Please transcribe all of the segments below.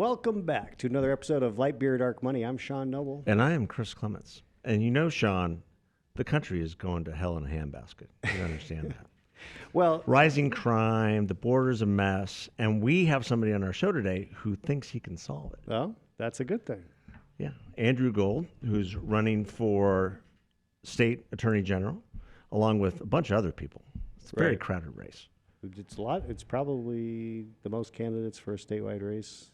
Welcome back to another episode of Light Beer, Dark Money. I'm Sean Noble. And I am Chris Clements. And you know, Sean, the country is going to hell in a handbasket. You understand that. Well, rising crime, the border's a mess, and we have somebody on our show today who thinks he can solve it. Well, that's a good thing. Yeah. Andrew Gould, who's running for state attorney general, along with a bunch of other people. It's a very crowded race. It's a lot. It's probably the most candidates for a statewide race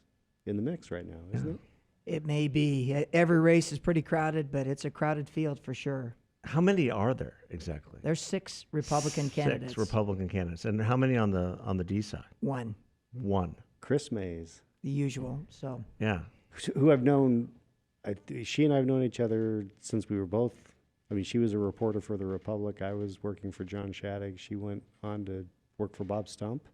in the mix right now, isn't it? It may be. Every race is pretty crowded, but it's a crowded field for sure. How many are there exactly? There's 6 Republican candidates. 6 Republican candidates. And how many on the D side? 1. 1. Chris Mays. The usual. So Yeah. Who I've known, she and I have known each other since we were both, she was a reporter for The Republic. I was working for John Shadegg. She went on to work for Bob Stump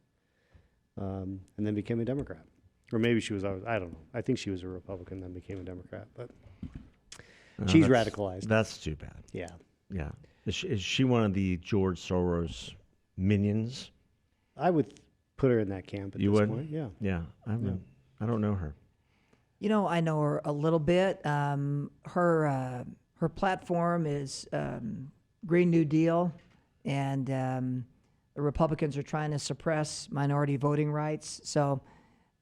and then became a Democrat. Or maybe she was, I don't know. I think she was a Republican, then became a Democrat. But she's radicalized. That's too bad. Yeah. Yeah. Is she one of the George Soros minions? I would put her in that camp at this point. Yeah. Yeah. I don't know her. You know, I know her a little bit. Her platform is Green New Deal, and the Republicans are trying to suppress minority voting rights. So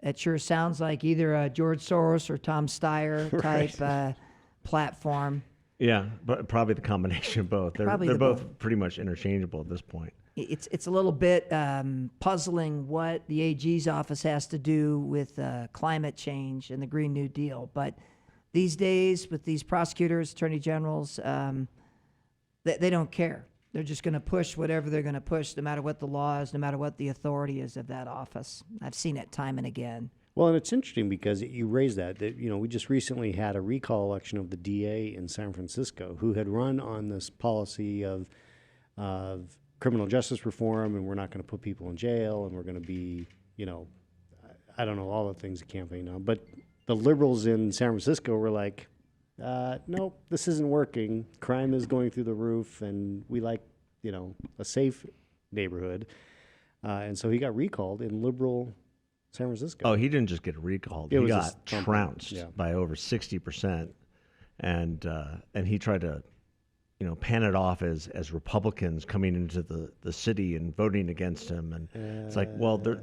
it sure sounds like either a George Soros or Tom Steyer type platform. Yeah, but probably the combination of both. They're both pretty much interchangeable at this point. It's a little bit puzzling what the AG's office has to do with climate change and the Green New Deal. But these days, with these prosecutors, attorney generals, they don't care. They're just going to push whatever they're going to push, no matter what the law is, no matter what the authority is of that office. I've seen it time and again. Well, and it's interesting because you raised that we just recently had a recall election of the DA in San Francisco who had run on this policy of criminal justice reform, and we're not going to put people in jail, and we're going to be, I don't know, all the things the campaign on. But the liberals in San Francisco were like, nope, this isn't working. Crime is going through the roof, and we like, a safe neighborhood. And so he got recalled in liberal San Francisco. Oh, he didn't just get recalled. He got trounced by over 60%. And he tried to, pan it off as Republicans coming into the city and voting against him. And it's like, well, there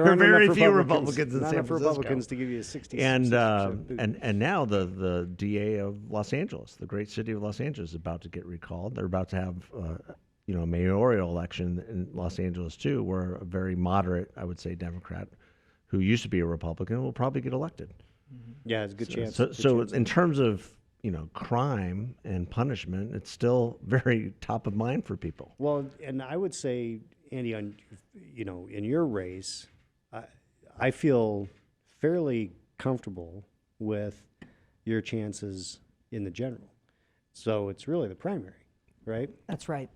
are very few Republicans in San Francisco. Republicans to give you a 60. And now the DA of Los Angeles, the great city of Los Angeles, is about to get recalled. They're about to have a mayoral election in Los Angeles too, where a very moderate, I would say, Democrat who used to be a Republican will probably get elected. Yeah, it's a good chance. So in terms of crime and punishment, it's still very top of mind for people. Well, and I would say, Andy, in your race, I feel fairly comfortable with your chances in the general. So it's really the primary, right? That's right.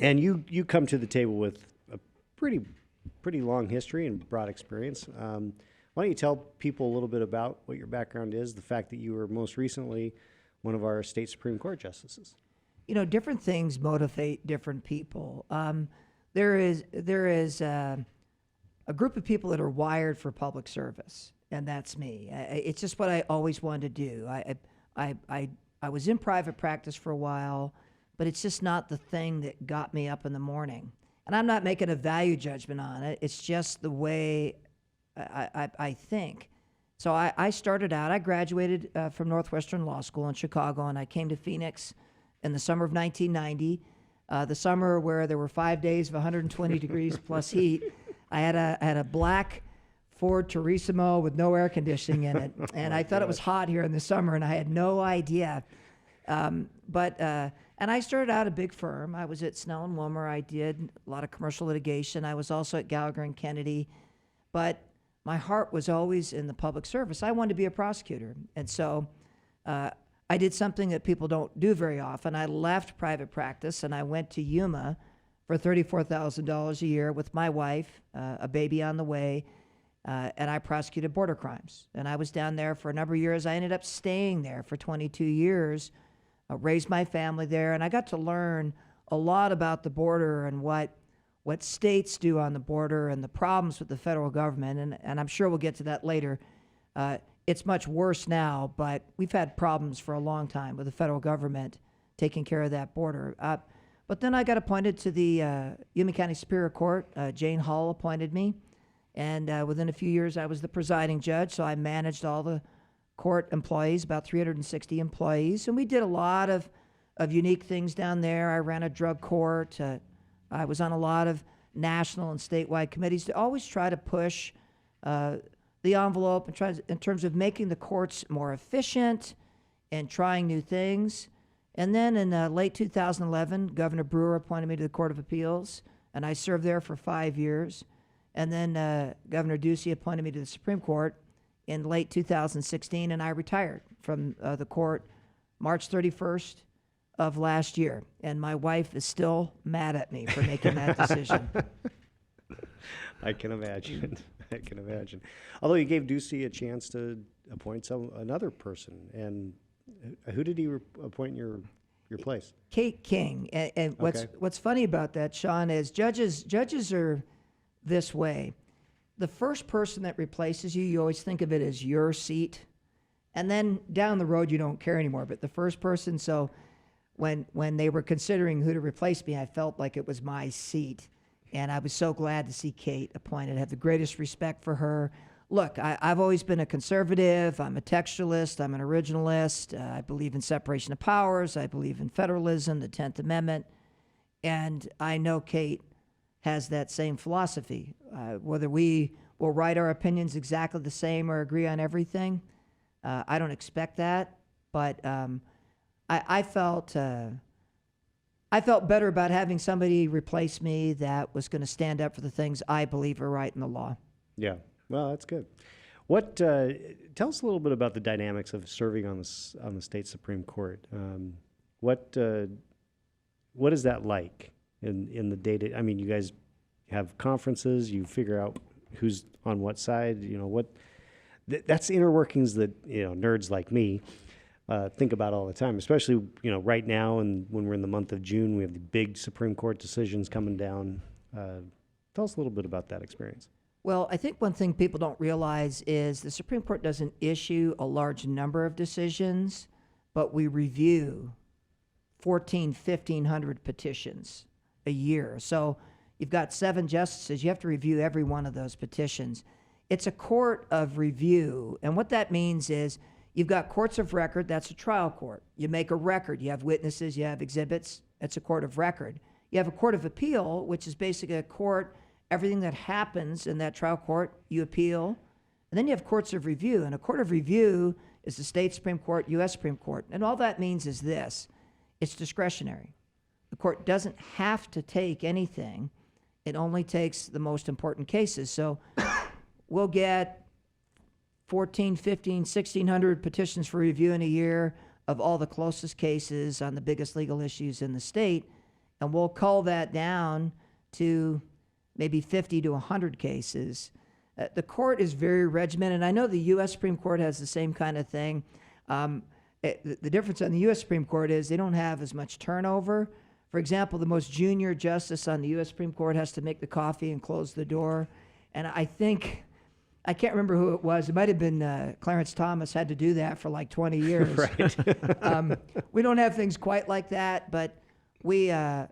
And you come to the table with a pretty long history and broad experience. Why don't you tell people a little bit about what your background is, the fact that you were most recently one of our state Supreme Court justices? Different things motivate different people. There is a group of people that are wired for public service, and that's me. It's just what I always wanted to do. I was in private practice for a while, but it's just not the thing that got me up in the morning. And I'm not making a value judgment on it. It's just the way I think. So I started out, I graduated from Northwestern Law School in Chicago, and I came to Phoenix in the summer of 1990, the summer where there were 5 days of 120 degrees plus heat. I had a black Ford Turismo with no air conditioning in it, and I thought it was hot here in the summer, and I had no idea. And I started out a big firm. I was at Snell and Wilmer. I did a lot of commercial litigation. I was also at Gallagher and Kennedy, but my heart was always in the public service. I wanted to be a prosecutor. And so I did something that people don't do very often. I left private practice and I went to Yuma for $34,000 a year with my wife, a baby on the way, and I prosecuted border crimes. And I was down there for a number of years. I ended up staying there for 22 years, raised my family there, and I got to learn a lot about the border and what states do on the border and the problems with the federal government, and I'm sure we'll get to that later. It's much worse now, but we've had problems for a long time with the federal government taking care of that border. But then I got appointed to the Yuma County Superior Court. Jane Hall appointed me, and within a few years I was the presiding judge, so I managed all the court employees, about 360 employees, and we did a lot of unique things down there. I ran a drug court. I was on a lot of national and statewide committees to always try to push the envelope and try in terms of making the courts more efficient and trying new things. And then in late 2011, Governor Brewer appointed me to the Court of Appeals, and I served there for 5 years. And then Governor Ducey appointed me to the Supreme Court in late 2016, and I retired from the court March 31st of last year. And my wife is still mad at me for making that decision. I can imagine. I can imagine. Although you gave Ducey a chance to appoint another person, and who did he appoint in your place? Kate King. And what's funny about that, Sean, is judges are this way. The first person that replaces you always think of it as your seat, and then down the road you don't care anymore. But the first person, so when they were considering who to replace me, I felt like it was my seat. And I was so glad to see Kate appointed. I have the greatest respect for her. Look, I've always been a conservative. I'm a textualist. I'm an originalist. I believe in separation of powers. I believe in federalism, the 10th Amendment. And I know Kate has that same philosophy. Whether we will write our opinions exactly the same or agree on everything, I don't expect that. But I felt better about having somebody replace me that was going to stand up for the things I believe are right in the law. Yeah. Well, that's good. What tell us a little bit about the dynamics of serving on the state Supreme Court. What is that like in the day-to-day? I mean, you guys have conferences. You figure out who's on what side. You know that's inner workings that nerds like me think about all the time. Especially right now, and when we're in the month of June, we have the big Supreme Court decisions coming down. Tell us a little bit about that experience. Well, I think one thing people don't realize is the Supreme Court doesn't issue a large number of decisions, but we review 1,500 petitions a year. So you've got 7 justices. You have to review every one of those petitions. It's a court of review. And what that means is you've got courts of record. That's a trial court. You make a record. You have witnesses. You have exhibits. That's a court of record. You have a court of appeal, which is basically a court. Everything that happens in that trial court, you appeal. And then you have courts of review. And a court of review is the state Supreme Court, U.S. Supreme Court. And all that means is this. It's discretionary. The court doesn't have to take anything. It only takes the most important cases. So we'll get 1,400, 1,500, 1,600 petitions for review in a year of all the closest cases on the biggest legal issues in the state. And we'll cull that down to maybe 50 to 100 cases. The court is very regimented. I know the U.S. Supreme Court has the same kind of thing. The difference on the U.S. Supreme Court is they don't have as much turnover. For example, the most junior justice on the U.S. Supreme Court has to make the coffee and close the door. And I can't remember who it was. It might have been Clarence Thomas had to do that for like 20 years. Right. We don't have things quite like that, but we can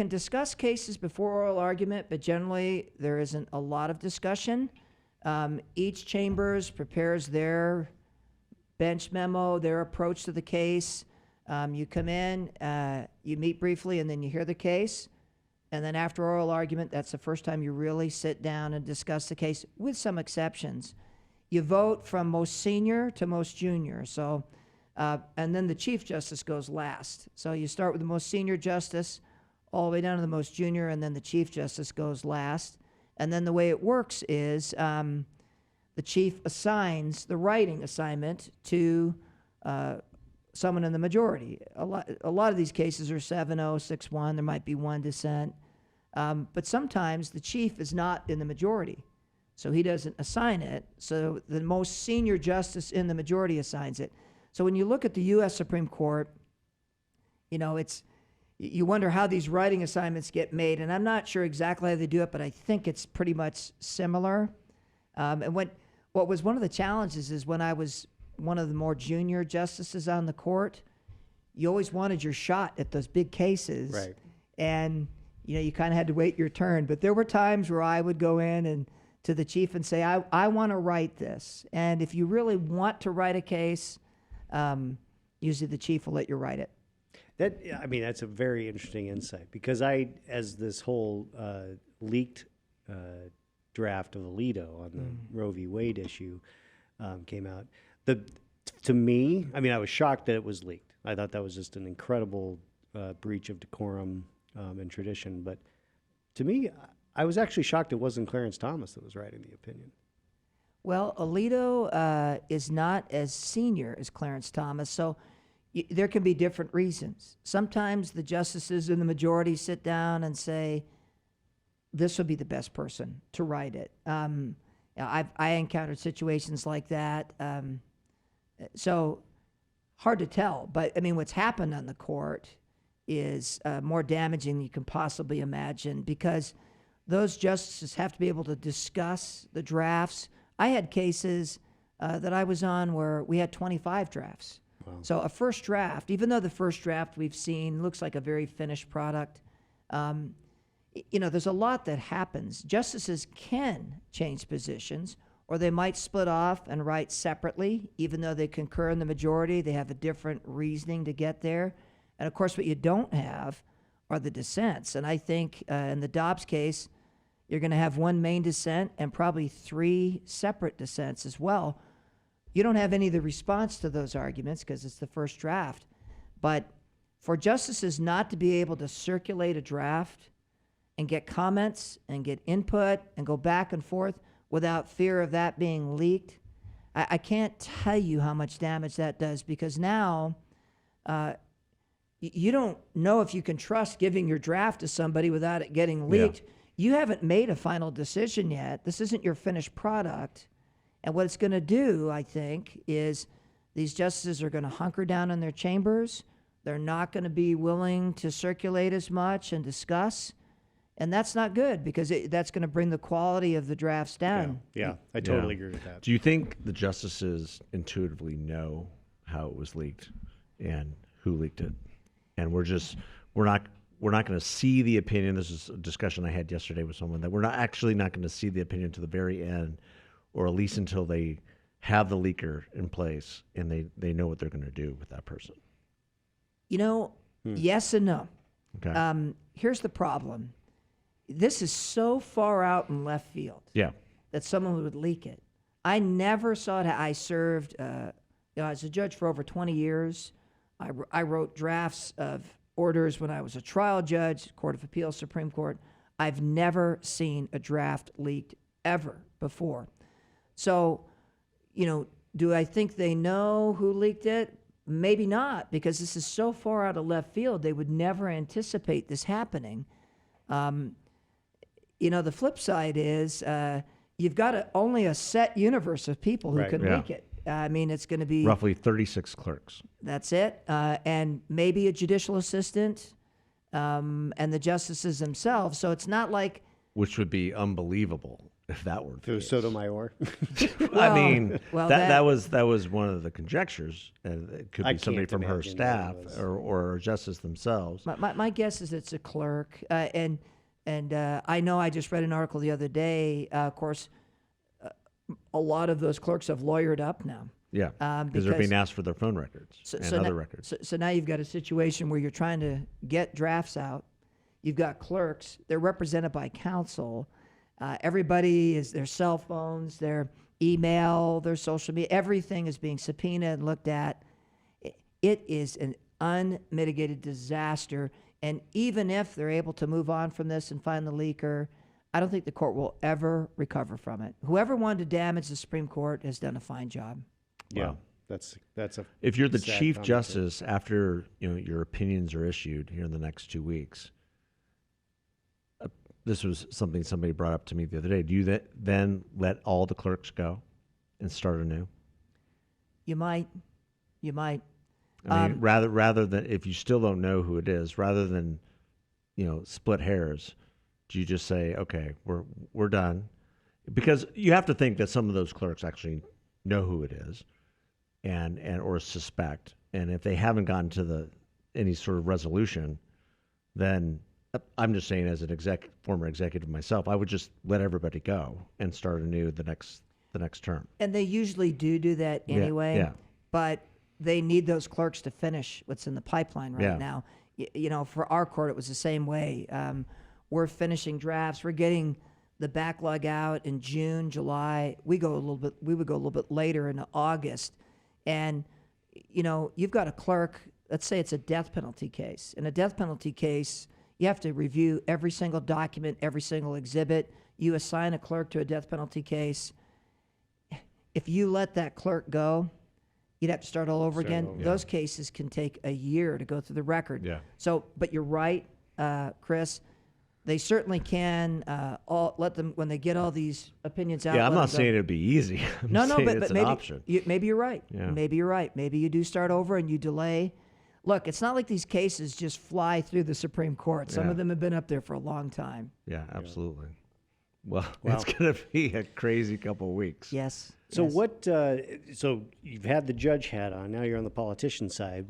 discuss cases before oral argument, but generally there isn't a lot of discussion. Each chambers prepares their bench memo, their approach to the case. You come in, you meet briefly, and then you hear the case. And then after oral argument, that's the first time you really sit down and discuss the case, with some exceptions. You vote from most senior to most junior. So. And then the Chief Justice goes last. So you start with the most senior justice all the way down to the most junior, and then the Chief Justice goes last. And then the way it works is the Chief assigns the writing assignment to someone in the majority. A lot of these cases are 7-0, 6-1. There might be one dissent. But sometimes the Chief is not in the majority, so he doesn't assign it. So the most senior justice in the majority assigns it. So when you look at the U.S. Supreme Court, you wonder how these writing assignments get made, and I'm not sure exactly how they do it, but I think it's pretty much similar. And what was one of the challenges is when I was one of the more junior justices on the court, you always wanted your shot at those big cases. Right. And, you kind of had to wait your turn. But there were times where I would go in and to the chief and say, I want to write this. And if you really want to write a case, usually the chief will let you write it. That's a very interesting insight, because as this whole leaked draft of Alito on the Roe v. Wade issue came out, to me, I was shocked that it was leaked. I thought that was just an incredible breach of decorum and tradition. But to me, I was actually shocked it wasn't Clarence Thomas that was writing the opinion. Well, Alito is not as senior as Clarence Thomas, so there can be different reasons. Sometimes the justices in the majority sit down and say, this would be the best person to write it. I encountered situations like that. So hard to tell. But, what's happened on the court is more damaging than you can possibly imagine, because those justices have to be able to discuss the drafts. I had cases that I was on where we had 25 drafts. Wow. So a first draft, even though the first draft we've seen looks like a very finished product, there's a lot that happens. Justices can change positions, or they might split off and write separately. Even though they concur in the majority, they have a different reasoning to get there. And of course, what you don't have are the dissents. And I think in the Dobbs case, you're going to have one main dissent and probably 3 separate dissents as well. You don't have any of the response to those arguments because it's the first draft. But for justices not to be able to circulate a draft and get comments and get input and go back and forth without fear of that being leaked, I can't tell you how much damage that does, because now you don't know if you can trust giving your draft to somebody without it getting leaked. Yeah. You haven't made a final decision yet. This isn't your finished product. And what it's going to do, I think, is these justices are going to hunker down in their chambers. They're not going to be willing to circulate as much and discuss. And that's not good, because that's going to bring the quality of the drafts down. Yeah, I totally agree with that. Do you think the justices intuitively know how it was leaked and who leaked it? And we're not going to see the opinion. This is a discussion I had yesterday with someone, that we're not going to see the opinion to the very end, or at least until they have the leaker in place and they know what they're going to do with that person. Yes and no. Okay. Here's the problem. This is so far out in left field. Yeah. That someone would leak it. I never saw it. I served as a judge for over 20 years. I wrote drafts of orders when I was a trial judge, Court of Appeals, Supreme Court. I've never seen a draft leaked ever before. So, do I think they know who leaked it? Maybe not, because this is so far out of left field. They would never anticipate this happening. The flip side is you've got only a set universe of people who can leak it. It's going to be roughly 36 clerks. That's it. And maybe a judicial assistant and the justices themselves. So it's not like... Which would be unbelievable if that were the case. Sotomayor. That was one of the conjectures. It could be somebody from her staff or justice themselves. My guess is it's a clerk. And I know I just read an article the other day. Of course, a lot of those clerks have lawyered up now. Yeah, because they're being asked for their phone records and other records. So now you've got a situation where you're trying to get drafts out. You've got clerks. They're represented by counsel. Everybody is their cell phones, their email, their social media. Everything is being subpoenaed and looked at. It is an unmitigated disaster. And even if they're able to move on from this and find the leaker, I don't think the court will ever recover from it. Whoever wanted to damage the Supreme Court has done a fine job. Yeah, that's a. If you're the Chief Justice after your opinions are issued here in the next 2 weeks, this was something somebody brought up to me the other day. Do you then let all the clerks go and start anew? You might. Rather than, if you still don't know who it is, rather than split hairs, do you just say, okay, we're done? because you have to think that some of those clerks actually know who it is, and or suspect, and if they haven't gotten to any sort of resolution, then I'm just saying, as an former executive myself, I would just let everybody go and start anew the next term. And they usually do that anyway. Yeah. But they need those clerks to finish what's in the pipeline right now. You know, for our court, it was the same way. We're finishing drafts. We're getting the backlog out in June, July. We would go a little bit later into August, and you know, you've got a clerk. Let's say it's a death penalty case. In a death penalty case, you have to review every single document, every single exhibit. You assign a clerk to a death penalty case. If you let that clerk go, you'd have to start all over again. Those cases can take a year to go through the record. Yeah. So, but you're right, Chris. They certainly can let them, when they get all these opinions out. Yeah, I'm not saying it'd be easy. No, but it's maybe an option. Maybe you're right. Yeah. Maybe you're right. Maybe you do start over and you delay. Look, it's not like these cases just fly through the Supreme Court. Some of them have been up there for a long time. Yeah, absolutely. Well, it's going to be a crazy couple of weeks. Yes. So what? So you've had the judge hat on. Now you're on the politician side.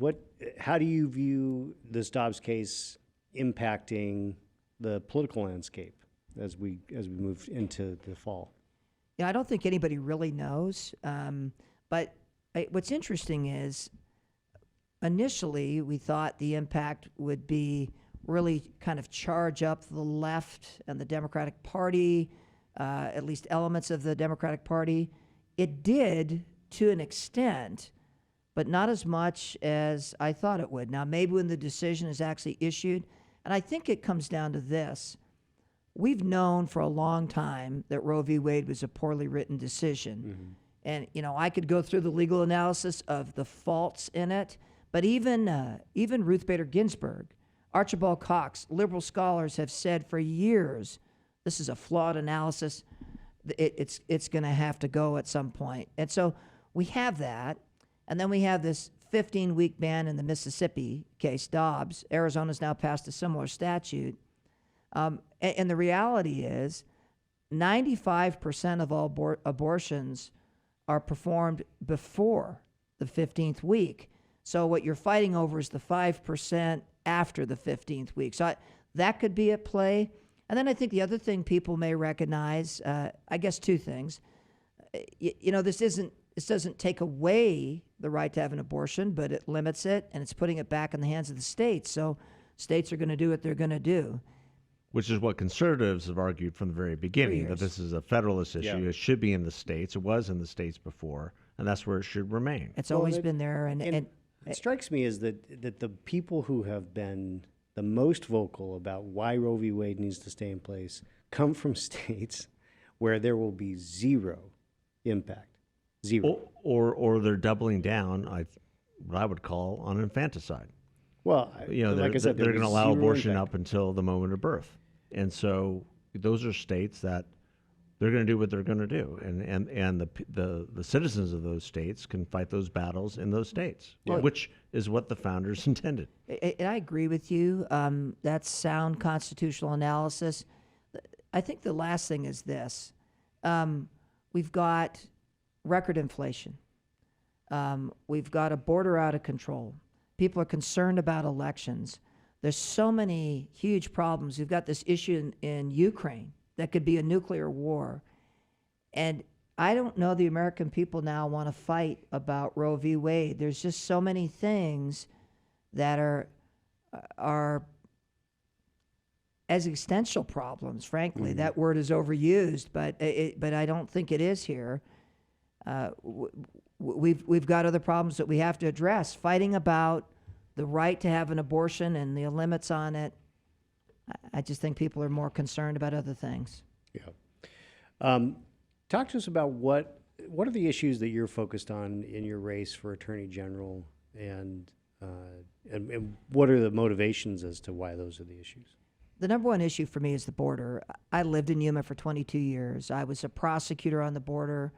How do you view this Dobbs case impacting the political landscape as we move into the fall? Yeah, I don't think anybody really knows. But what's interesting is, initially we thought the impact would be really kind of charge up the left and the Democratic Party, at least elements of the Democratic Party. It did to an extent, but not as much as I thought it would. Now, maybe when the decision is actually issued, and I think it comes down to this. We've known for a long time that Roe v. Wade was a poorly written decision. Mm-hmm. And, you know, I could go through the legal analysis of the faults in it, but even Ruth Bader Ginsburg, Archibald Cox, liberal scholars have said for years, this is a flawed analysis. It's going to have to go at some point. And so we have that. And then we have this 15-week ban in the Mississippi case, Dobbs. Arizona's now passed a similar statute. And the reality is 95% of all abortions are performed before the 15th week. So what you're fighting over is the 5% after the 15th week. So that could be at play. And then I think the other thing people may recognize, I guess two things. You know, this doesn't take away the right to have an abortion, but it limits it, and it's putting it back in the hands of the states. So states are going to do what they're going to do. Which is what conservatives have argued from the very beginning, that this is a federalist issue. Yeah. It should be in the states. It was in the states before, and that's where it should remain. It's always been there. And it strikes me as that the people who have been the most vocal about why Roe v. Wade needs to stay in place come from states where there will be zero impact. Zero. Or they're doubling down, what I would call, on infanticide. Well, you know, like I said, they're going to allow abortion impact up until the moment of birth. And so those are states that they're going to do what they're going to do. And the citizens of those states can fight those battles in those states, which is what the founders intended. And I agree with you. That's sound constitutional analysis. I think the last thing is this. We've got record inflation. We've got a border out of control. People are concerned about elections. There's so many huge problems. We've got this issue in Ukraine that could be a nuclear war. And I don't know the American people now want to fight about Roe v. Wade. There's just so many things that are existential problems, frankly. Mm-hmm. That word is overused, but I don't think it is here. We've got other problems that we have to address. Fighting about the right to have an abortion and the limits on it, I just think people are more concerned about other things. Yeah. Talk to us about what are the issues that you're focused on in your race for Attorney General, and what are the motivations as to why those are the issues? The number one issue for me is the border. I lived in Yuma for 22 years. I was a prosecutor on the border.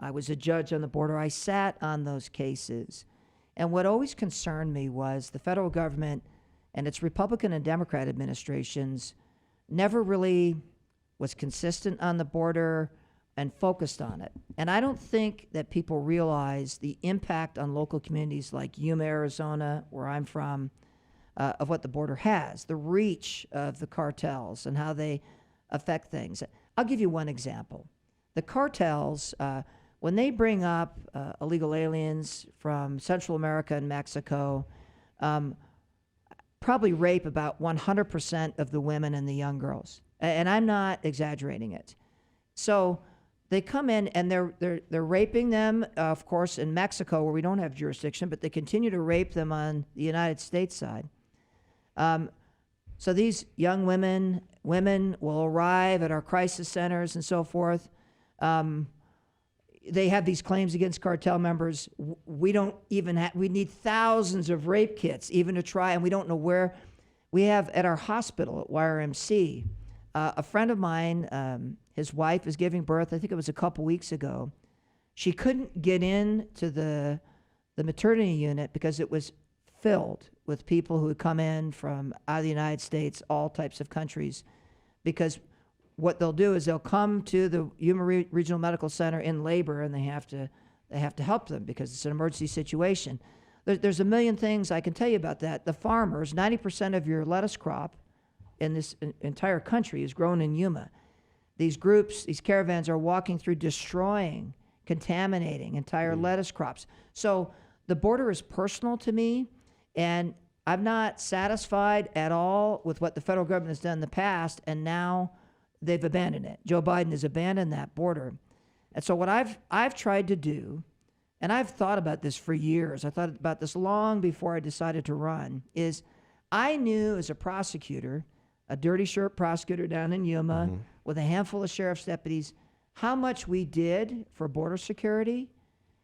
I was a judge on the border. I sat on those cases. And what always concerned me was the federal government and its Republican and Democrat administrations never really was consistent on the border. and focused on it. And I don't think that people realize the impact on local communities like Yuma, Arizona, where I'm from, of what the border has, the reach of the cartels and how they affect things. I'll give you one example. The cartels, when they bring up illegal aliens from Central America and Mexico, probably rape about 100% of the women and the young girls. And I'm not exaggerating it. So they come in and they're raping them, of course, in Mexico where we don't have jurisdiction, but they continue to rape them on the United States side. So these young women will arrive at our crisis centers and so forth. They have these claims against cartel members. We don't even we need thousands of rape kits even to try, and we don't know where. We have at our hospital at YRMC, a friend of mine, his wife is giving birth, I think it was a couple weeks ago. She couldn't get into the maternity unit because it was filled with people who had come in from out of the United States, all types of countries, because what they'll do is they'll come to the Yuma Regional Medical Center in labor, and they have to help them because it's an emergency situation. There's a million things I can tell you about that. The farmers, 90% of your lettuce crop in this entire country is grown in Yuma. These groups, these caravans are walking through, destroying, contaminating entire lettuce crops. So the border is personal to me, and I'm not satisfied at all with what the federal government has done in the past, and now they've abandoned it. Joe Biden has abandoned that border. And so what I've tried to do, and I've thought about this for years, I thought about this long before I decided to run, is I knew as a prosecutor, a dirty shirt prosecutor down in Yuma with a handful of sheriff's deputies, how much we did for border security.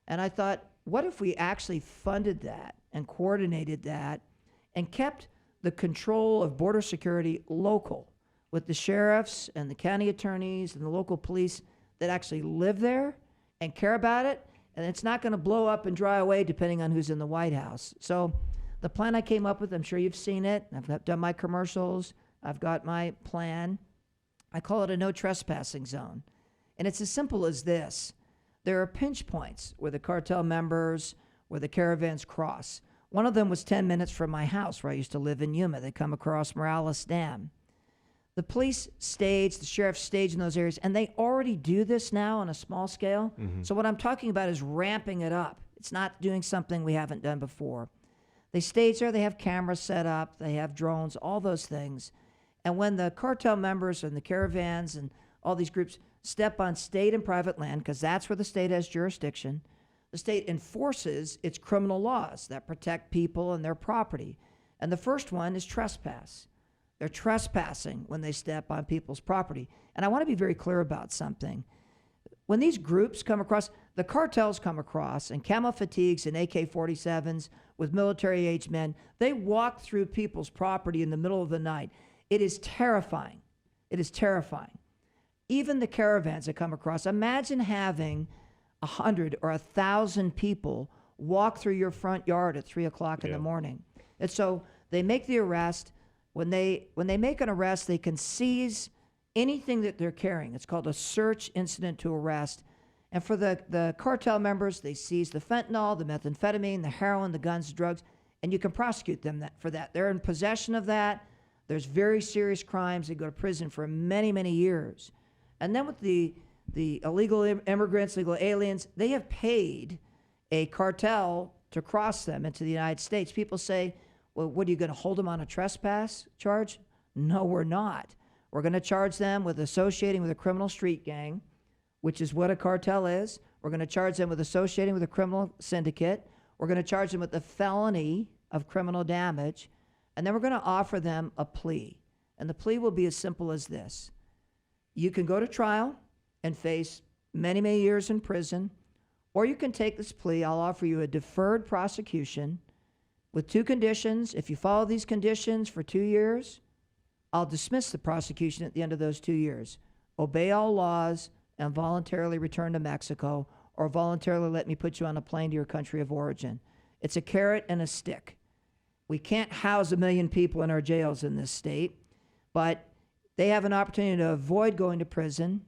And I thought, what if we actually funded that and coordinated that and kept the control of border security local with the sheriffs and the county attorneys and the local police that actually live there and care about it, and it's not going to blow up and dry away depending on who's in the White House. So the plan I came up with, I'm sure you've seen it. I've done my commercials. I've got my plan. I call it a no trespassing zone. And it's as simple as this. There are pinch points where the cartel members, where the caravans cross. One of them was 10 minutes from my house where I used to live in Yuma. They come across Morales Dam. The police stage, the sheriff stage in those areas, and they already do this now on a small scale. So what I'm talking about is ramping it up. It's not doing something we haven't done before. They stage there, they have cameras set up, they have drones, all those things. And when the cartel members and the caravans and all these groups step on state and private land, because that's where the state has jurisdiction, the state enforces its criminal laws that protect people and their property. And the first one is trespass. They're trespassing when they step on people's property. And I want to be very clear about something. When these groups come across, the cartels come across in camo fatigues and AK-47s with military-aged men, they walk through people's property in the middle of the night. It is terrifying. It is terrifying. Even the caravans that come across, imagine having 100 or 1,000 people walk through your front yard at 3 o'clock in the morning. And so they make the arrest. When they make an arrest, they can seize anything that they're carrying. It's called a search incident to arrest. And for the cartel members, they seize the fentanyl, the methamphetamine, the heroin, the guns, the drugs, and you can prosecute them for that. They're in possession of that. There's very serious crimes. They go to prison for many, many years. And then with the illegal immigrants, illegal aliens, they have paid a cartel to cross them into the United States. People say, well, what, are you going to hold them on a trespass charge? No, we're not. We're going to charge them with associating with a criminal street gang, which is what a cartel is. We're going to charge them with associating with a criminal syndicate. We're going to charge them with the felony of criminal damage. And then we're going to offer them a plea. And the plea will be as simple as this. You can go to trial and face many, many years in prison, or you can take this plea. I'll offer you a deferred prosecution with 2 conditions. If you follow these conditions for 2 years, I'll dismiss the prosecution at the end of those 2 years. Obey all laws and voluntarily return to Mexico, or voluntarily let me put you on a plane to your country of origin. It's a carrot and a stick. We can't house 1 million people in our jails in this state, but they have an opportunity to avoid going to prison.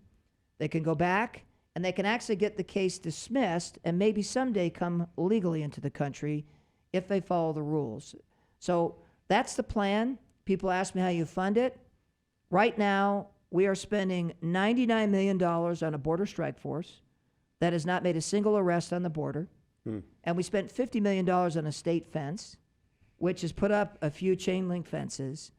They can go back and they can actually get the case dismissed and maybe someday come legally into the country if they follow the rules. So that's the plan. People ask me how you fund it. Right now, we are spending $99 million on a border strike force that has not made a single arrest on the border. And we spent $50 million on a state fence, which has put up a few chain link fences.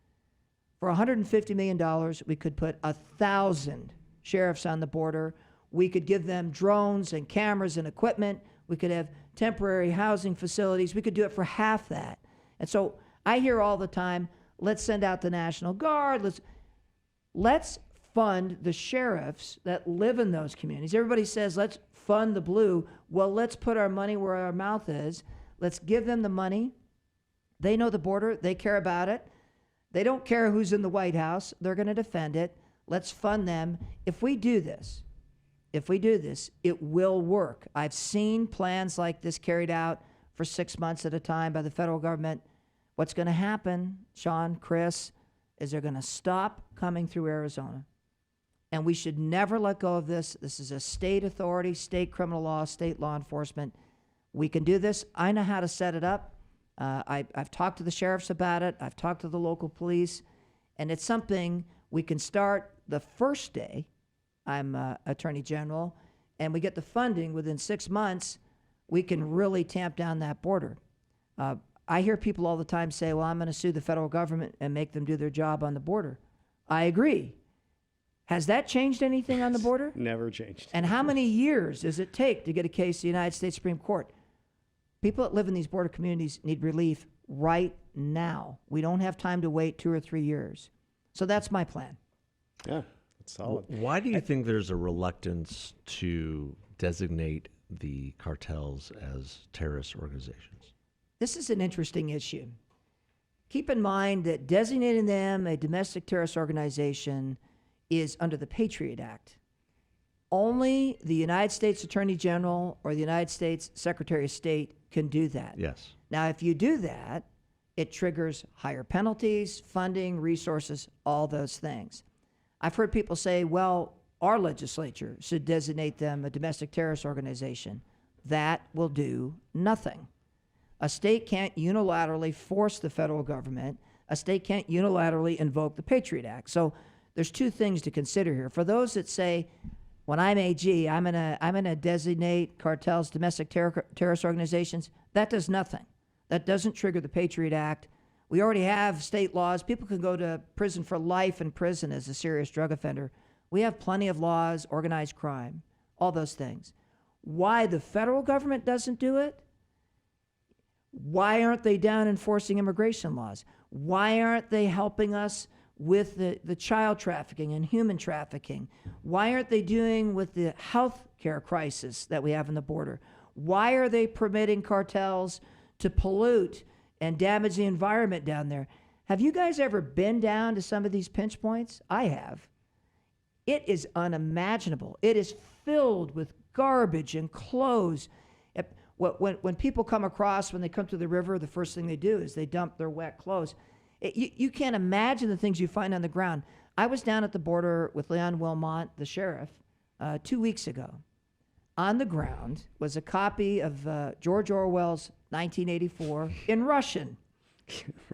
For $150 million, we could put 1,000 sheriffs on the border. We could give them drones and cameras and equipment. We could have temporary housing facilities. We could do it for half that. And so I hear all the time, let's send out the National Guard. Let's fund the sheriffs that live in those communities. Everybody says, let's fund the blue. Well, let's put our money where our mouth is. Let's give them the money. They know the border. They care about it. They don't care who's in the White House. They're going to defend it. Let's fund them. If we do this, it will work. I've seen plans like this carried out for 6 months at a time by the federal government. What's going to happen, Sean, Chris, is they're going to stop coming through Arizona. And we should never let go of this. This is a state authority, state criminal law, state law enforcement. We can do this. I know how to set it up. I've talked to the sheriffs about it. I've talked to the local police. And it's something we can start the first day I'm Attorney General, and we get the funding within 6 months, we can really tamp down that border. I hear people all the time say, well, I'm going to sue the federal government and make them do their job on the border. I agree. Has that changed anything on the border? Never changed. And how many years does it take to get a case to the United States Supreme Court? People that live in these border communities need relief right now. We don't have time to wait 2 or 3 years. So that's my plan. Yeah. Solid. Why do you think there's a reluctance to designate the cartels as terrorist organizations? This is an interesting issue. Keep in mind that designating them a domestic terrorist organization is under the Patriot Act. Only the United States Attorney General or the United States Secretary of State can do that. Yes. Now, if you do that, it triggers higher penalties, funding, resources, all those things. I've heard people say, well, our legislature should designate them a domestic terrorist organization. That will do nothing. A state can't unilaterally force the federal government. A state can't unilaterally invoke the Patriot Act. So there's two things to consider here. For those that say, when I'm AG, I'm gonna designate cartels domestic terrorist organizations, that does nothing. That doesn't trigger the Patriot Act. We already have state laws. People can go to prison for life in prison as a serious drug offender. We have plenty of laws, organized crime, all those things. Why the federal government doesn't do it? Why aren't they down enforcing immigration laws? Why aren't they helping us with the child trafficking and human trafficking? Why aren't they doing with the health care crisis that we have in the border? Why are they permitting cartels to pollute and damage the environment down there? Have you guys ever been down to some of these pinch points? I have. It is unimaginable. It is filled with garbage and clothes. When people come across, when they come to the river, the first thing they do is they dump their wet clothes. You can't imagine the things you find on the ground. I was down at the border with Leon Wilmot, the sheriff, 2 weeks ago. On the ground was a copy of George Orwell's 1984 in Russian.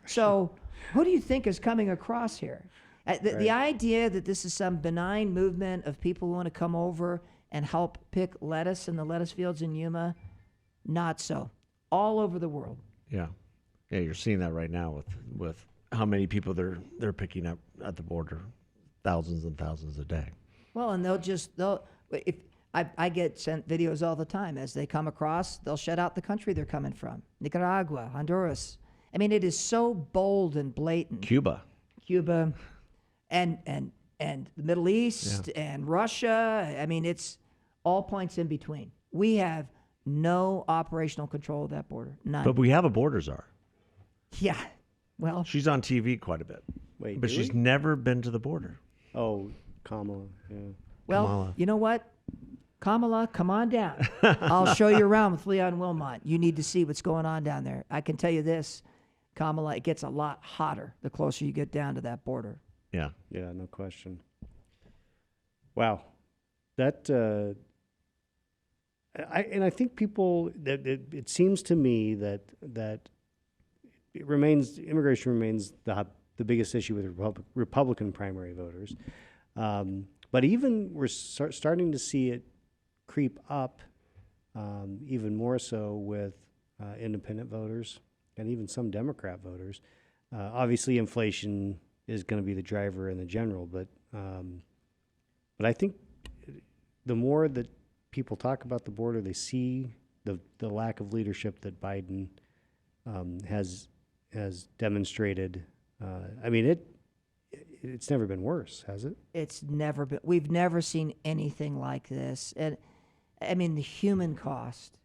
So who do you think is coming across here? The idea that this is some benign movement of people who want to come over and help pick lettuce in the lettuce fields in Yuma, not so. All over the world. Yeah. Yeah, you're seeing that right now with how many people they're picking up at the border, thousands and thousands a day. Well, and if I get sent videos all the time as they come across, they'll shut out the country they're coming from. Nicaragua, Honduras. I mean, it is so bold and blatant. Cuba, and the Middle East and Russia. I mean, it's all points in between. We have no operational control of that border. None. But we have a border czar. Yeah. Well, she's on TV quite a bit. Wait, but she's never been to the border. Oh, Kamala. Yeah. Well, Kamala. You know what? Kamala, come on down. I'll show you around with Leon Wilmot. You need to see what's going on down there. I can tell you this, Kamala, it gets a lot hotter the closer you get down to that border. Yeah. Yeah, no question. Wow. That I think people that it seems to me that immigration remains the biggest issue with Republican primary voters, but even we're starting to see it creep up, even more so with independent voters and even some Democrat voters. Obviously, inflation is going to be the driver in the general, but I think the more that people talk about the border, they see the lack of leadership that Biden has demonstrated. I mean, it's never been worse, has it? It's never been. We've never seen anything like this. And I mean, the human cost.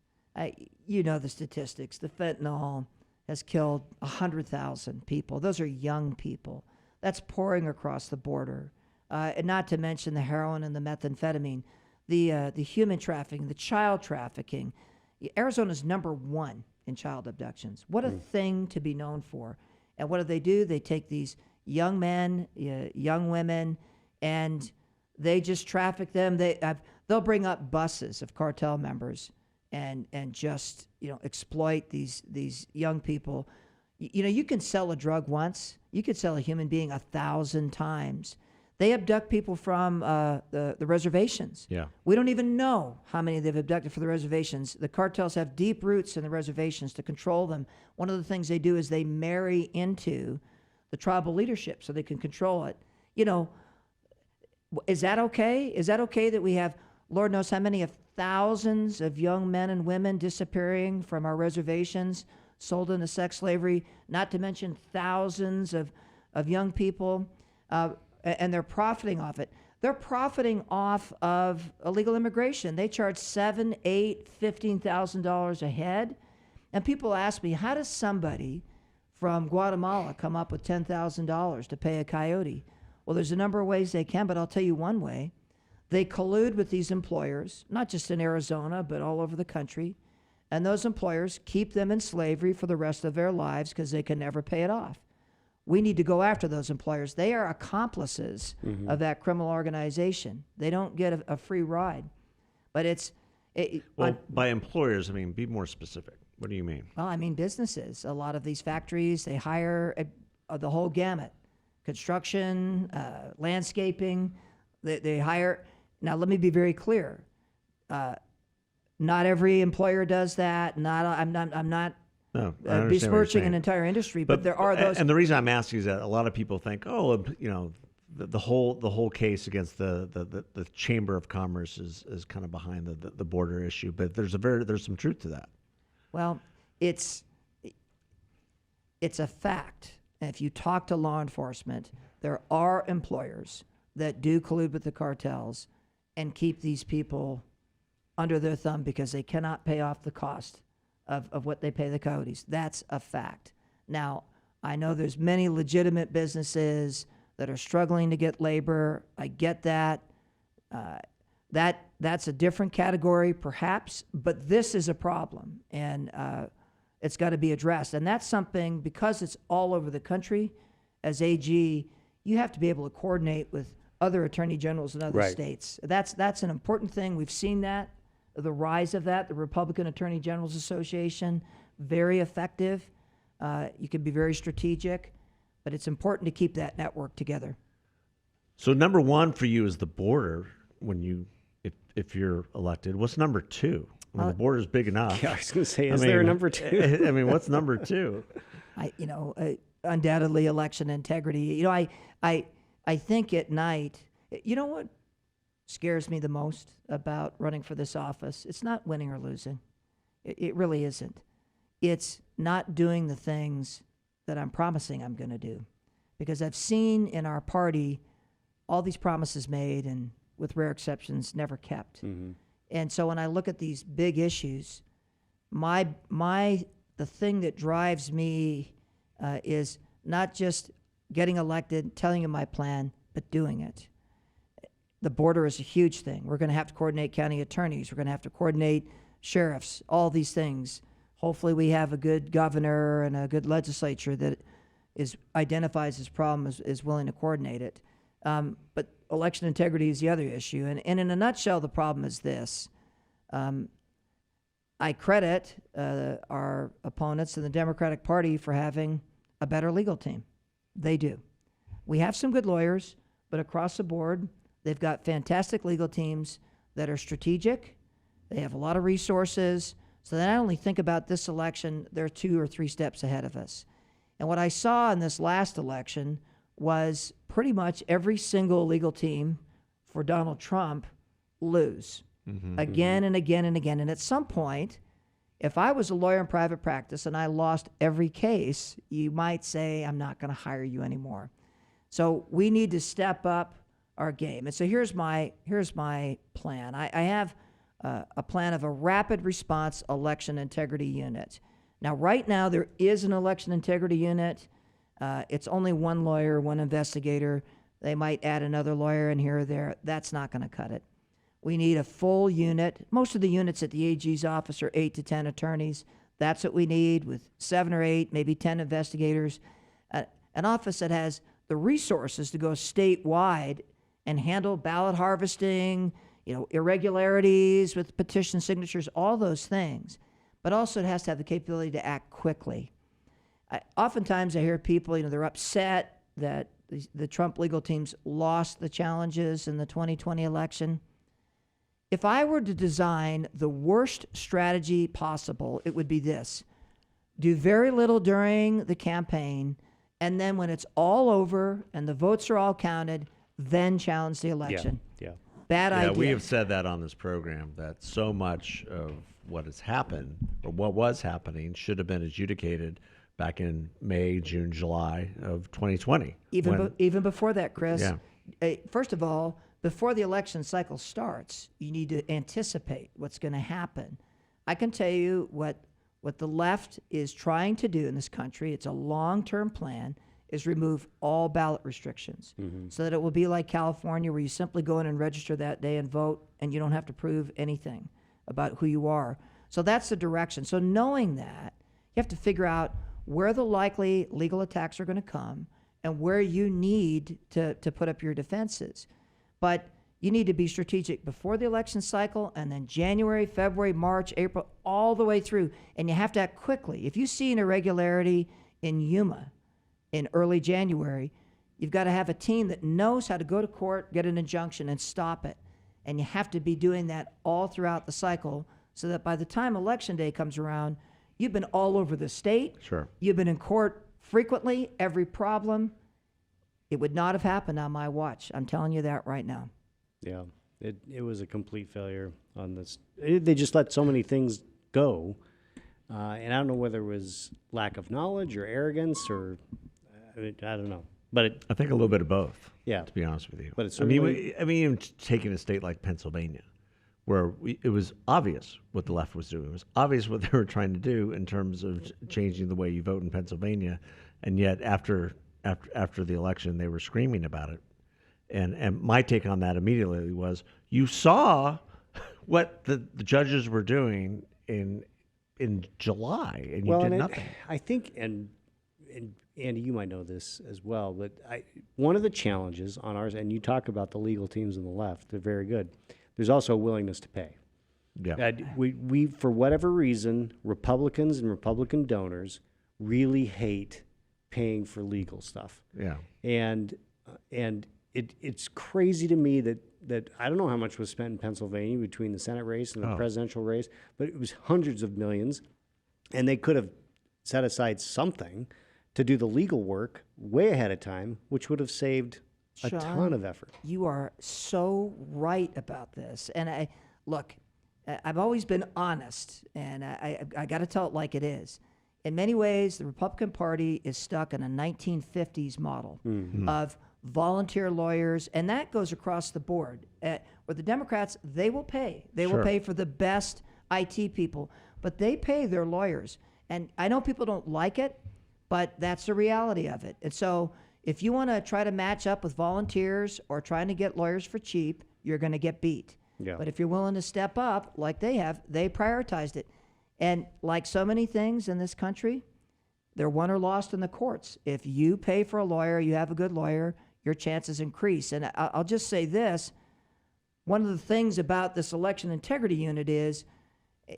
You know the statistics. The fentanyl has killed 100,000 people. Those are young people. That's pouring across the border. And not to mention the heroin and the methamphetamine, the human trafficking, the child trafficking. Arizona's #1 in child abductions. What a thing to be known for. And what do? They take these young men, young women, and they just traffic them. They'll bring up buses of cartel members and just exploit these young people. You can sell a drug once. You could sell a human being 1,000 times. They abduct people from the reservations. Yeah. We don't even know how many they've abducted for the reservations. The cartels have deep roots in the reservations to control them. One of the things they do is they marry into the tribal leadership so they can control it. Is that okay? Is that okay that we have Lord knows how many of thousands of young men and women disappearing from our reservations, sold into sex slavery, not to mention thousands of young people, and they're profiting off it. They're profiting off of illegal immigration. They charge $7,000, $8,000, $15,000 a head. And people ask me, how does somebody from Guatemala come up with $10,000 to pay a coyote? Well, there's a number of ways they can, but I'll tell you one way. They collude with these employers, not just in Arizona, but all over the country. And those employers keep them in slavery for the rest of their lives because they can never pay it off. We need to go after those employers. They are accomplices of that criminal organization. They don't get a free ride. But by employers, I mean, be more specific. What do you mean? Well, I mean businesses. A lot of these factories, they hire the whole gamut. Construction, landscaping, they hire. Now, let me be very clear. Not every employer does that. I'm not besmirching an entire industry, but there are those. And the reason I'm asking is that a lot of people think, the whole case against the Chamber of Commerce is kind of behind the border issue. But there's some truth to that. Well, it's a fact. And if you talk to law enforcement, there are employers that do collude with the cartels and keep these people under their thumb because they cannot pay off the cost of what they pay the coyotes. That's a fact. Now, I know there's many legitimate businesses that are struggling to get labor. I get that. That's a different category, perhaps, but this is a problem, and it's got to be addressed. And that's something, because it's all over the country, as AG, you have to be able to coordinate with other attorney generals in other states. That's an important thing. We've seen that, the rise of that, the Republican Attorney Generals Association, very effective. You can be very strategic, but it's important to keep that network together. So number one for you is the border if you're elected. What's number two? I mean, the border's big enough. Yeah, I was going to say, is there a number two? I mean, what's number two? Undoubtedly election integrity. I think at night, what scares me the most about running for this office? It's not winning or losing. It really isn't. It's not doing the things that I'm promising I'm going to do. Because I've seen in our party all these promises made and, with rare exceptions, never kept. Mm-hmm. And so when I look at these big issues, the thing that drives me is not just getting elected, telling you my plan, but doing it. The border is a huge thing. We're going to have to coordinate county attorneys. We're going to have to coordinate sheriffs, all these things. Hopefully we have a good governor and a good legislature that identifies this problem, is willing to coordinate it. But election integrity is the other issue. And in a nutshell, the problem is this. I credit our opponents in the Democratic Party for having a better legal team. They do. We have some good lawyers, but across the board, they've got fantastic legal teams that are strategic. They have a lot of resources. So they not only think about this election, they're 2 or 3 steps ahead of us. And what I saw in this last election was pretty much every single legal team for Donald Trump lose again and again and again. And at some point, if I was a lawyer in private practice and I lost every case, you might say, I'm not going to hire you anymore. So we need to step up our game. And so here's my plan. I have a plan of a rapid response election integrity unit. Now, right now, there is an election integrity unit. It's only one lawyer, one investigator. They might add another lawyer in here or there. That's not going to cut it. We need a full unit. Most of the units at the AG's office are 8 to 10 attorneys. That's what we need, with 7 or 8, maybe 10 investigators. An office that has the resources to go statewide and handle ballot harvesting, irregularities with petition signatures, all those things. But also it has to have the capability to act quickly. Oftentimes I hear people, they're upset that the Trump legal teams lost the challenges in the 2020 election. If I were to design the worst strategy possible, it would be this: do very little during the campaign, and then when it's all over and the votes are all counted, then challenge the election. Yeah. Bad idea. Yeah, we have said that on this program, that so much of what has happened, or what was happening, should have been adjudicated back in May, June, July of 2020. Even before that, Chris. Yeah. First of all, before the election cycle starts, you need to anticipate what's going to happen. I can tell you what the left is trying to do in this country. It's a long-term plan, is remove all ballot restrictions so that it will be like California, where you simply go in and register that day and vote, and you don't have to prove anything about who you are. So that's the direction. So knowing that, you have to figure out where the likely legal attacks are going to come and where you need to put up your defenses. But you need to be strategic before the election cycle, and then January, February, March, April, all the way through. And you have to act quickly. If you see an irregularity in Yuma in early January, you've got to have a team that knows how to go to court, get an injunction, and stop it. And you have to be doing that all throughout the cycle, so that by the time election day comes around, you've been all over the state. Sure. You've been in court frequently, every problem. It would not have happened on my watch. I'm telling you that right now. Yeah, it was a complete failure on this. They just let so many things go. And I don't know whether it was lack of knowledge or arrogance or I don't know. But I think a little bit of both. Yeah, to be honest with you. But it's even taking a state like Pennsylvania, where it was obvious what the left was doing. It was obvious what they were trying to do in terms of changing the way you vote in Pennsylvania, and yet after the election, they were screaming about it. And my take on that immediately was, you saw what the judges were doing in July, and you did nothing. I think, and Andy, you might know this as well, but one of the challenges on ours, and you talk about the legal teams on the left, they're very good. There's also a willingness to pay. Yeah. We for whatever reason, Republicans and Republican donors really hate paying for legal stuff. Yeah. And it's crazy to me that I don't know how much was spent in Pennsylvania between the Senate race and the presidential race, but it was hundreds of millions, and they could have set aside something to do the legal work way ahead of time, which would have saved a ton of effort. You are so right about this. And I've always been honest, and I got to tell it like it is. In many ways, the Republican Party is stuck in a 1950s model of volunteer lawyers, and that goes across the board. With the Democrats, they will pay. They will pay for the best IT people, but they pay their lawyers. And I know people don't like it, but that's the reality of it. And so if you want to try to match up with volunteers or trying to get lawyers for cheap, you're going to get beat. Yeah. But if you're willing to step up like they have, they prioritized it. And like so many things in this country, they're won or lost in the courts. If you pay for a lawyer, you have a good lawyer, your chances increase. And I'll just say this. One of the things about this election integrity unit is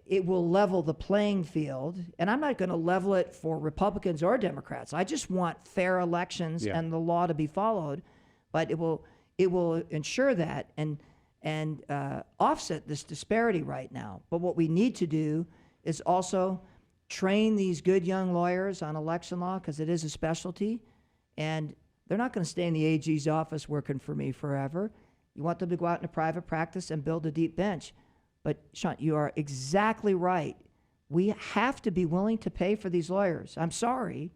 it will level the playing field. And I'm not going to level it for Republicans or Democrats. I just want fair elections and the law to be followed. But it will ensure that and offset this disparity right now. But what we need to do is also train these good young lawyers on election law, because it is a specialty, and they're not going to stay in the AG's office working for me forever. You want them to go out into private practice and build a deep bench. But Sean, you are exactly right. We have to be willing to pay for these lawyers. I'm sorry,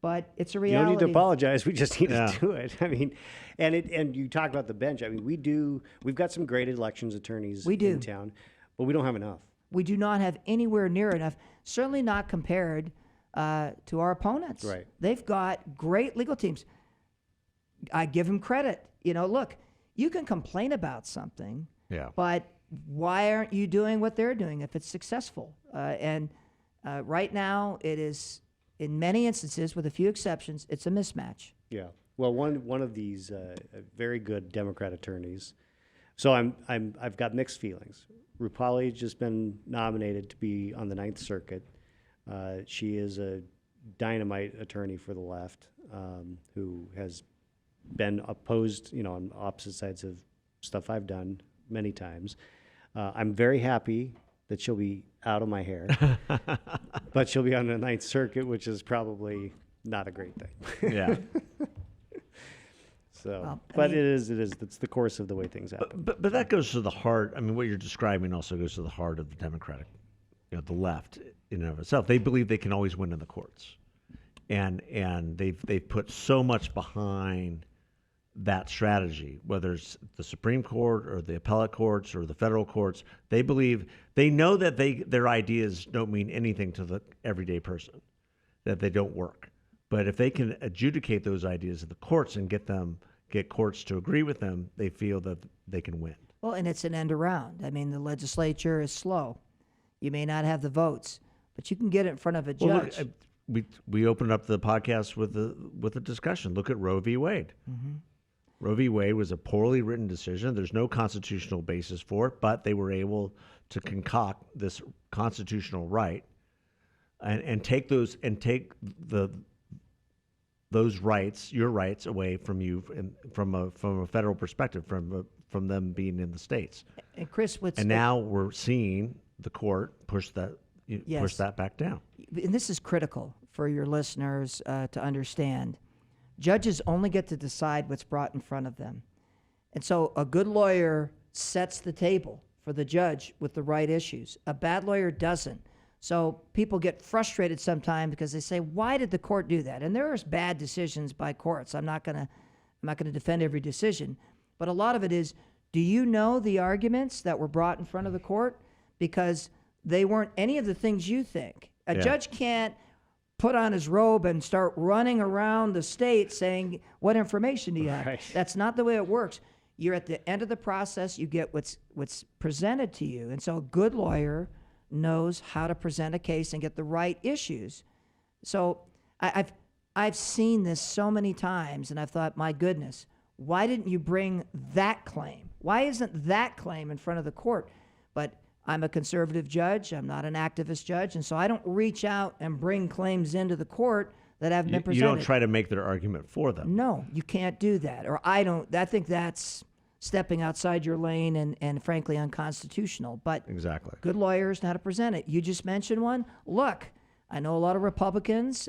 but it's a reality. You don't need to apologize. We just need to do it. I mean, and you talk about the bench. I mean, we've got some great elections attorneys in town, but we don't have enough. We do not have anywhere near enough, certainly not compared to our opponents. Right. They've got great legal teams. I give them credit. Look, you can complain about something, but why aren't you doing what they're doing if it's successful? And right now, it is, in many instances, with a few exceptions, it's a mismatch. Yeah. Well, one of these very good Democrat attorneys. So I've got mixed feelings. Rupali's just been nominated to be on the Ninth Circuit. She is a dynamite attorney for the left, who has been opposed, on opposite sides of stuff I've done many times. I'm very happy that she'll be out of my hair, but she'll be on the Ninth Circuit, which is probably not a great thing. Yeah. So, well, it is. It's the course of the way things happen. But that goes to the heart. I mean, what you're describing also goes to the heart of the Democratic, the left in and of itself. They believe they can always win in the courts, and they've put so much behind that strategy, whether it's the Supreme Court or the appellate courts or the federal courts. They know that their ideas don't mean anything to the everyday person, that they don't work. But if they can adjudicate those ideas in the courts and get courts to agree with them, they feel that they can win. Well, and it's an end around. I mean, the legislature is slow. You may not have the votes, but you can get it in front of a judge. Look, we opened up the podcast with a discussion. Look at Roe v. Wade. Mm-hmm. Roe v. Wade was a poorly written decision. There's no constitutional basis for it, but they were able to concoct this constitutional right and take those rights, your rights, away from you, from a federal perspective, from them being in the states. And Chris, now we're seeing the court push that back down. And this is critical for your listeners to understand. Judges only get to decide what's brought in front of them, and so a good lawyer sets the table for the judge with the right issues. A bad lawyer doesn't. So people get frustrated sometimes because they say, "Why did the court do that?" And there are bad decisions by courts. I'm not gonna defend every decision, but a lot of it is, do you know the arguments that were brought in front of the court? Because they weren't any of the things you think. A judge can't put on his robe and start running around the state saying, "What information do you have?" Right. That's not the way it works. You're at the end of the process. You get what's presented to you, and so a good lawyer knows how to present a case and get the right issues. So I've seen this so many times, and I've thought, my goodness, why didn't you bring that claim? Why isn't that claim in front of the court? But I'm a conservative judge. I'm not an activist judge, and so I don't reach out and bring claims into the court that haven't been presented. You don't try to make their argument for them. No, you can't do that. Or I don't. I think that's stepping outside your lane and frankly unconstitutional. But exactly, good lawyers know how to present it. You just mentioned one. Look, I know a lot of Republicans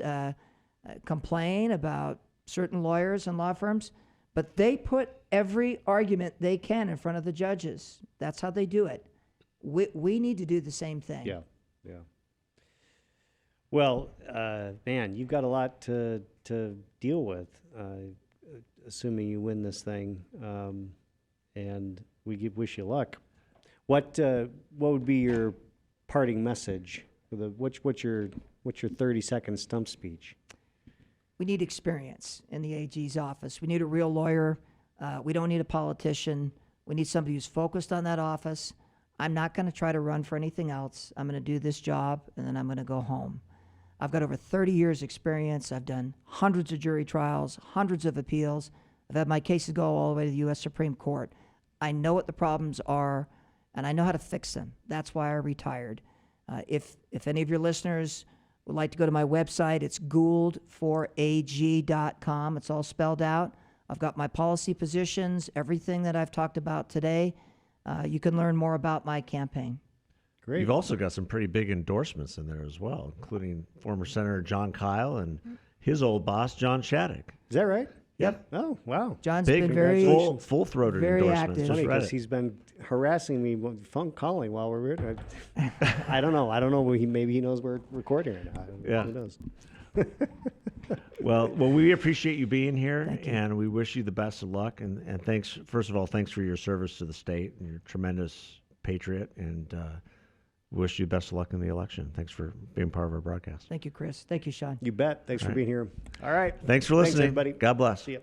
complain about certain lawyers and law firms, but they put every argument they can in front of the judges. That's how they do it. We need to do the same thing. Yeah. Well, man, you've got a lot to deal with, assuming you win this thing. And we wish you luck. What would be your parting message? What's your 30-second stump speech? We need experience in the AG's office. We need a real lawyer. We don't need a politician. We need somebody who's focused on that office. I'm not going to try to run for anything else. I'm going to do this job, and then I'm going to go home. I've got over 30 years experience. I've done hundreds of jury trials, hundreds of appeals. I've had my cases go all the way to the U.S. Supreme Court. I know what the problems are, and I know how to fix them. That's why I retired. If any of your listeners would like to go to my website, it's Gould4AG.com. It's all spelled out. I've got my policy positions, everything that I've talked about today. You can learn more about my campaign. Great. You've also got some pretty big endorsements in there as well, including former Senator John Kyle and his old boss, John Shattuck. Is that right? Yep. Oh, wow. John's Big, been very full-throated very endorsements. active. Just Funny read because it. he's been harassing me, phone calling while we're here. I don't know. Maybe he knows we're recording or not. Yeah. Who knows? Well, we appreciate you being here, and we wish you the best of luck. And thanks, first of all, thanks for your service to the state, and you're a tremendous patriot, and wish you best of luck in the election. Thanks for being part of our broadcast. Thank you, Chris. Thank you, Sean. You bet. Thanks for being here. All right. Thanks for listening. Thanks, everybody. God bless. See ya.